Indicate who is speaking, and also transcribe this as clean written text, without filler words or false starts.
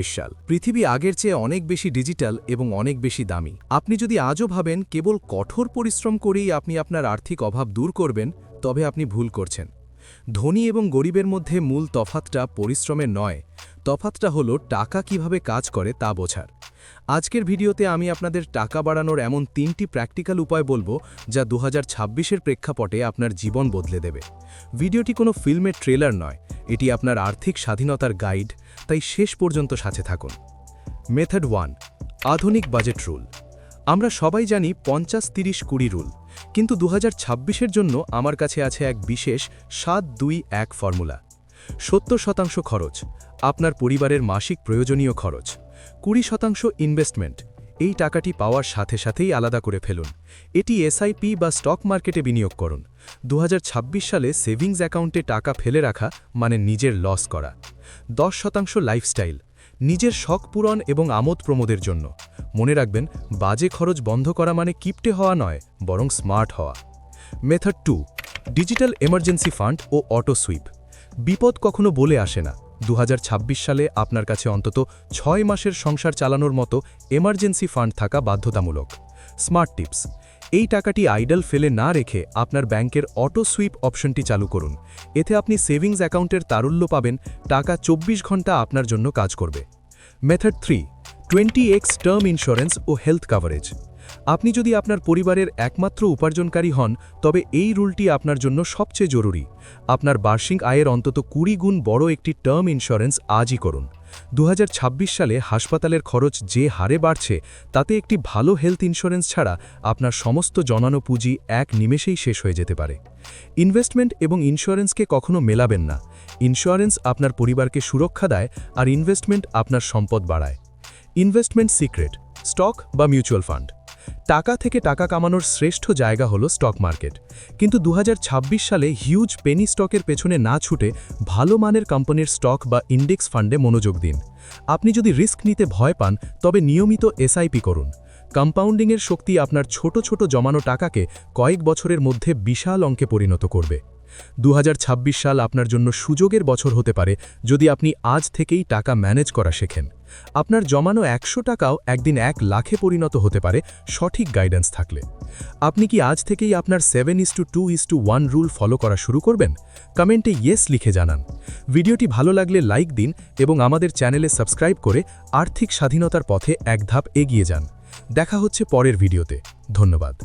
Speaker 1: সাল পৃথিবী আগের চেয়ে অনেক বেশি ডিজিটাল এবং অনেক বেশি দামি। আপনি যদি আজও ভাবেন কেবল কঠোর পরিশ্রম করেই আপনি আপনার আর্থিক অভাব দূর করবেন, তবে আপনি ভুল করছেন। ধনী এবং গরিবের মধ্যে মূল তফাৎটা পরিশ্রমের নয়, তফাৎটা হলো টাকা কিভাবে কাজ করে তা বোঝার। আজকের ভিডিওতে আমি আপনাদের টাকা বাড়ানোর এমন 3টি প্র্যাকটিক্যাল উপায় বলবো যা 2026-এর প্রেক্ষাপটে আপনার জীবন বদলে দেবে। ভিডিওটি কোনো ফিল্মের ট্রেলার নয়, এটি আপনার আর্থিক স্বাধীনতার গাইড, তাই শেষ পর্যন্ত সাথে থাকুন। মেথড 1, আধুনিক বাজেট রুল। আমরা সবাই জানি 50-30-20 রুল, কিন্তু 2026-এর জন্য আমার কাছে আছে এক বিশেষ 7-2-1 ফর্মুলা। 70% খরচ, আপনার পরিবারের মাসিক প্রয়োজনীয় খরচ। 20% ইনভেস্টমেন্ট, এই টাকাটি পাওয়ার সাথে সাথেই আলাদা করে ফেলুন। এটি এসআইপি বা স্টক মার্কেটে বিনিয়োগ করুন। 2026 সালে সেভিংস অ্যাকাউন্টে টাকা ফেলে রাখা মানে নিজের লস করা। 10% লাইফস্টাইল, নিজের শখ পূরণ এবং আমোদ প্রমোদের জন্য। মনে রাখবেন, বাজে খরচ বন্ধ করা মানে কিপটে হওয়া নয়, বরং স্মার্ট হওয়া। মেথড 2, ডিজিটাল এমার্জেন্সি ফান্ড ও অটো সুইপ। বিপদ কখনো বলে আসে না। 2026 সালে আপনার কাছে অন্তত 6 মাসের সংসার চালানোর মতো এমার্জেন্সি ফান্ড থাকা বাধ্যতামূলক। স্মার্ট টিপস, এই টাকাটি আইডল ফেলে না রেখে আপনার ব্যাংকের অটো সুইপ অপশনটি চালু করুন। এতে আপনি সেভিংস অ্যাকাউন্টের তারল্য পাবেন, টাকা 24 ঘন্টা আপনার জন্য কাজ করবে। মেথড 3, 20x টার্ম ইন্স্যুরেন্স ও হেলথ কভারেজ। আপনি যদি আপনার পরিবারের একমাত্র উপার্জনকারী হন, তবে এই রুলটি আপনার জন্য সবচেয়ে জরুরি। আপনার বার্ষিক আয়ের অন্তত 20 গুণ বড় একটি টার্ম ইন্স্যুরেন্স আজই করুন। 2026 সালে হাসপাতালের খরচ যে হারে বাড়ছে, তাতে একটি ভালো হেলথ ইন্স্যুরেন্স ছাড়া আপনার সমস্ত জমানো পুঁজি এক নিমেষেই শেষ হয়ে যেতে পারে। ইনভেস্টমেন্ট এবং ইন্স্যুরেন্সকে কখনো মেলাবেন না। ইন্স্যুরেন্স আপনার পরিবারকে সুরক্ষা দেয়, আর ইনভেস্টমেন্ট আপনার সম্পদ বাড়ায়। ইনভেস্টমেন্ট সিক্রেট, স্টক বা মিউচুয়াল ফান্ড। টাকা থেকে টাকা কামানোর শ্রেষ্ঠ জায়গা হলো স্টক মার্কেট, কিন্তু 2026 সালে হিউজ পেনি স্টকের পেছনে না ছুটে ভালো মানের কোম্পানির স্টক বা ইন্ডেক্স ফান্ডে মনোযোগ দিন। আপনি যদি রিস্ক নিতে ভয় পান, তবে নিয়মিত এসআইপি করুন। কম্পাউন্ডিংয়ের শক্তি আপনার ছোট ছোট জমানো টাকাকে কয়েক বছরের মধ্যে বিশাল অঙ্কে পরিণত করবে। 2026 সাল আপনার জন্য সুযোগের বছর হতে পারে যদি আপনি আজ থেকেই টাকা ম্যানেজ করা শেখেন। আপনার জমানো 100 টাকাও একদিন 1 লাখে পরিণত হতে পারে সঠিক গাইডেন্স থাকলে। আপনি কি আজ থেকেই আপনার 7:2:1 রুল ফলো করা শুরু করবেন? কমেন্টে ইয়েস লিখে জানান। ভিডিওটি ভালো লাগলে লাইক দিন এবং আমাদের চ্যানেলে সাবস্ক্রাইব করে আর্থিক স্বাধীনতার পথে এক ধাপ এগিয়ে যান। দেখা হচ্ছে পরের ভিডিওতে। ধন্যবাদ।